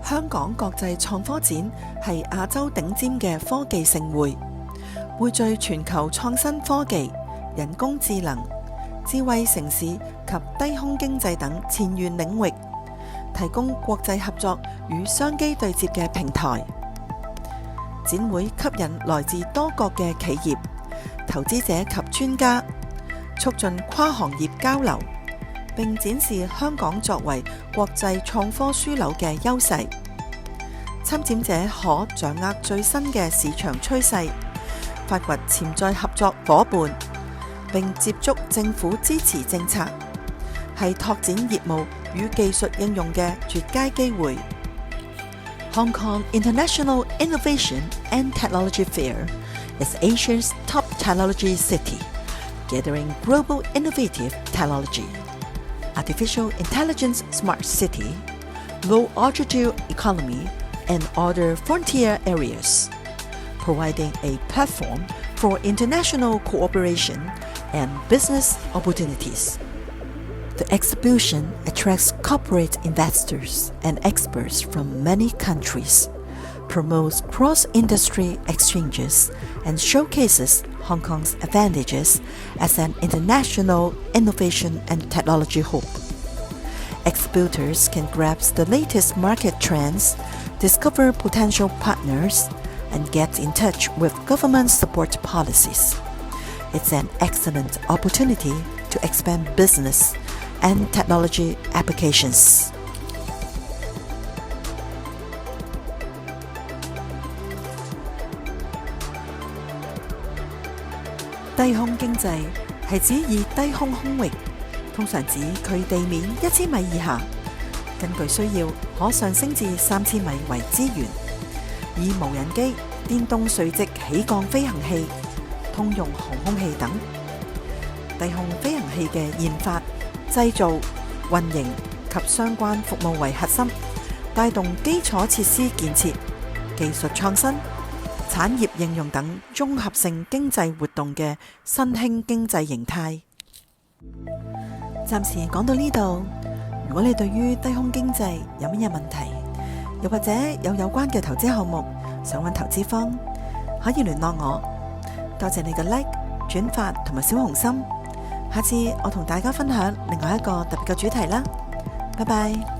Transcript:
香港國際創科展係亞洲頂尖嘅科技盛會，匯聚全球創新科技、人工智能、智慧城市及低空經濟等前沿領域，提供國際合作與商機對接嘅平台。展會吸引來自多國嘅企業、投資者及專家，促進跨行業交流，並展示香港作為國際創科樞紐嘅優勢。參展者可掌握最新嘅市場趨勢，發掘潛在合作夥伴，並接觸政府支持政策，係拓展業務與技術應用嘅絕佳機會。Hong Kong International Innovation and Technology Fair is Asia's top technology city, gathering global innovative technology, artificial intelligence smart city, low altitude economy, and other frontier areas, providing a platform for international cooperation and business opportunities. The exhibition attracts corporate investors and experts from many countries, promotes cross-industry exchanges, and showcases Hong Kong's advantages as an international innovation and technology hub. Exhibitors can grasp the latest market trends, discover potential partners, and get in touch with government support policies. It's an excellent opportunity to expand business and technology applications. 低空經濟係指以低空空域，通常指距地面1000米以下，根據需要可上升至3000米為資源，以無人機、電動垂直起降飛行器、通用航空器等低空飛行器嘅研發、製造、運營及相關服務為核心，帶動基礎設施建設、技術創新、產業應用等綜合性經濟活動嘅新興經濟形態。暫時講到呢度，如果你對於低空經濟有乜嘢問題，又或者有關嘅投資項目想揾投資方，可以聯絡我。多謝你嘅 like、轉發同埋小紅心。下次我同大家分享另外一個特別嘅主題啦，拜拜。